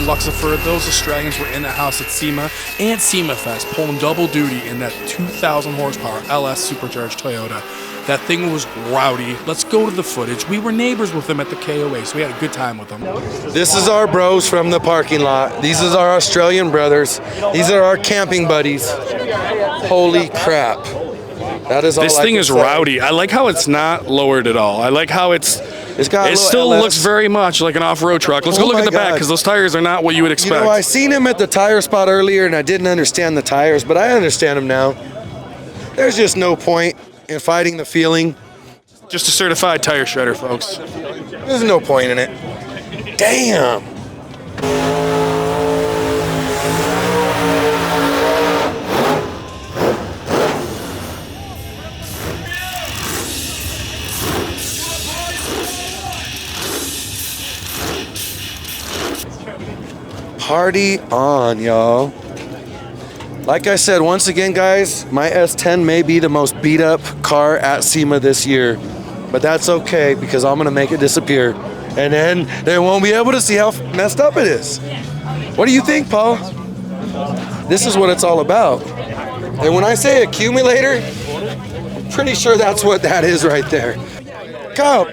Luxifer, those Australians were in the house at Sema and Sema Fest, pulling double duty in that 2,000 horsepower LS supercharged Toyota. That thing was rowdy. Let's go to the footage. We were neighbors with them at the KOA, so we had a good time with them. This is our bros from the parking lot. These are our Australian brothers. These are our camping buddies. Holy crap. That is all This thing is rowdy. I like how it's not lowered at all. I like how it still looks very much like an off-road truck. Let's go look at the back, because those tires are not what you would expect. You know, I seen him at the tire spot earlier, and I didn't understand the tires, but I understand them now. There's just no point in fighting the feeling. Just a certified tire shredder, folks. There's no point in it. Damn. Party on, y'all. Like I said, once again, guys, my S10 may be the most beat up car at SEMA this year, but that's okay because I'm gonna make it disappear, and then they won't be able to see how messed up it is. What do you think, Paul? This is what it's all about. And when I say accumulator, I'm pretty sure that's what that is right there. Kyle,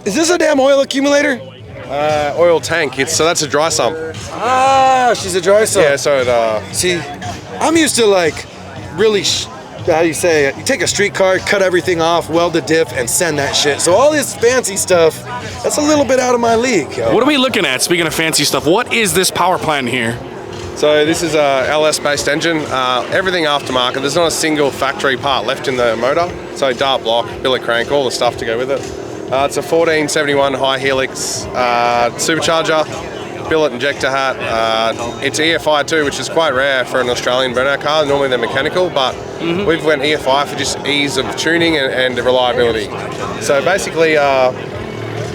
is this a damn oil accumulator? Oil tank. So that's a dry sump. Ah, she's a dry sump. Yeah, so see, I'm used to like really, how do you say it? You take a streetcar, cut everything off, weld the diff, and send that shit. So all this fancy stuff, that's a little bit out of my league. Yo. What are we looking at, speaking of fancy stuff? What is this power plant here? So this is a LS-based engine, everything aftermarket. There's not a single factory part left in the motor. So dart block, billet crank, all the stuff to go with it. It's a 1471 high helix supercharger, billet injector hat. It's EFI too, which is quite rare for an Australian burnout car. Normally they're mechanical, but we've went EFI for just ease of tuning and reliability. So basically,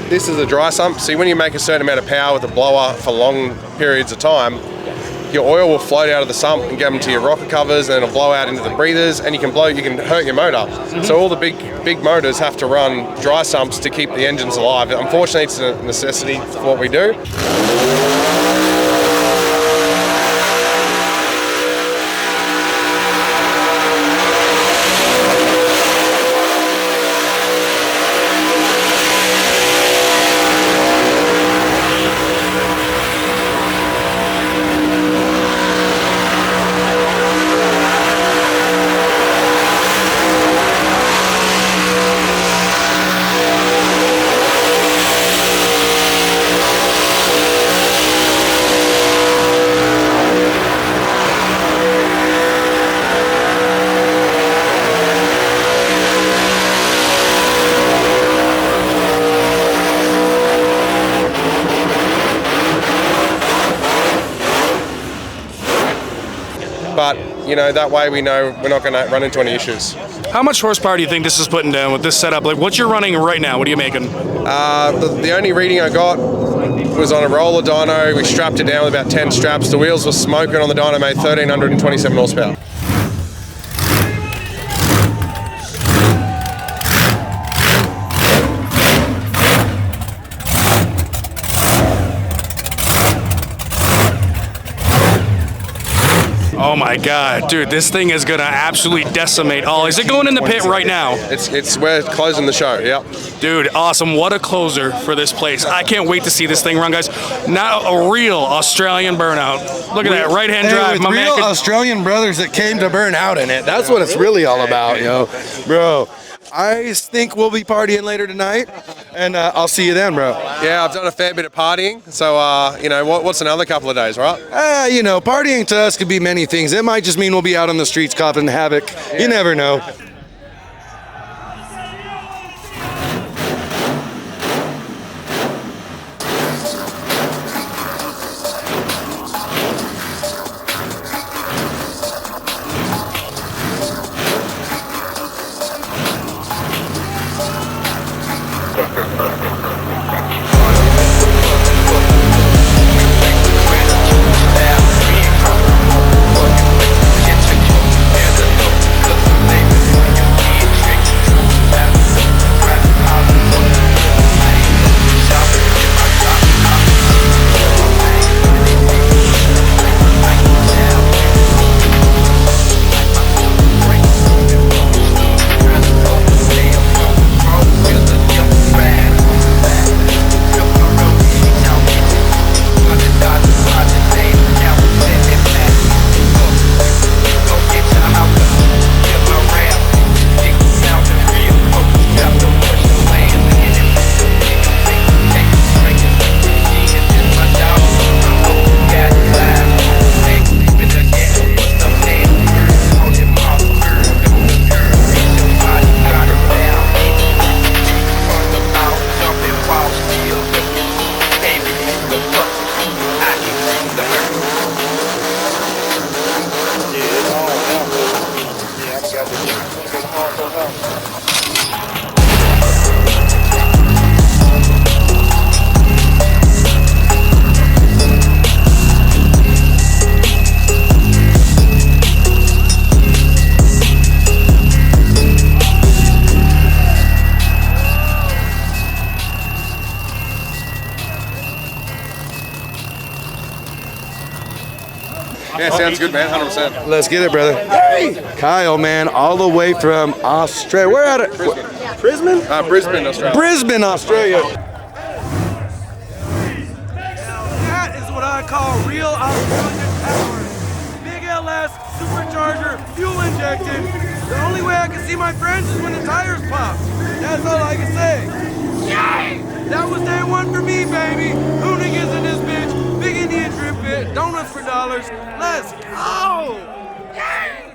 this is a dry sump. See, when you make a certain amount of power with a blower for long periods of time, your oil will float out of the sump and get them to your rocker covers, and then it'll blow out into the breathers, and you can hurt your motor. So all the big motors have to run dry sumps to keep the engines alive. Unfortunately, it's a necessity for what we do. But, you know, that way we know we're not going to run into any issues. How much horsepower do you think this is putting down with this setup? Like, what you're running right now? What are you making? The only reading I got was on a roller dyno. We strapped it down with about 10 straps. The wheels were smoking on the dyno, made 1,327 horsepower. Oh my God, dude, this thing is gonna absolutely decimate all. Is it going in the pit right now? We're closing the show, yep. Dude, awesome, what a closer for this place. I can't wait to see this thing run, guys. Now a real Australian burnout. Look at that, right-hand drive. With real Australian brothers that came to burn out in it. That's what it's really all about, yo. Bro, I think we'll be partying later tonight, and I'll see you then, bro. Yeah, I've done a fair bit of partying, so, you know, what's another couple of days, right? You know, partying to us could be many things. It might just mean we'll be out on the streets causing havoc. Yeah. You never know. Sounds good, man. 100%. Let's get it, brother. Hey! Kyle, man, all the way from Australia. Where at it? Brisbane? Brisbane, Australia. Brisbane, Australia. That is what I call real Australian power. Big LS, supercharger, fuel injected. The only way I can see my friends is when the tires pop. That's all I can say. Yay! That was day one for me, baby. Who niggas in this bitch? Big Indian drip bit, donuts for dollars. Let's go! Yay!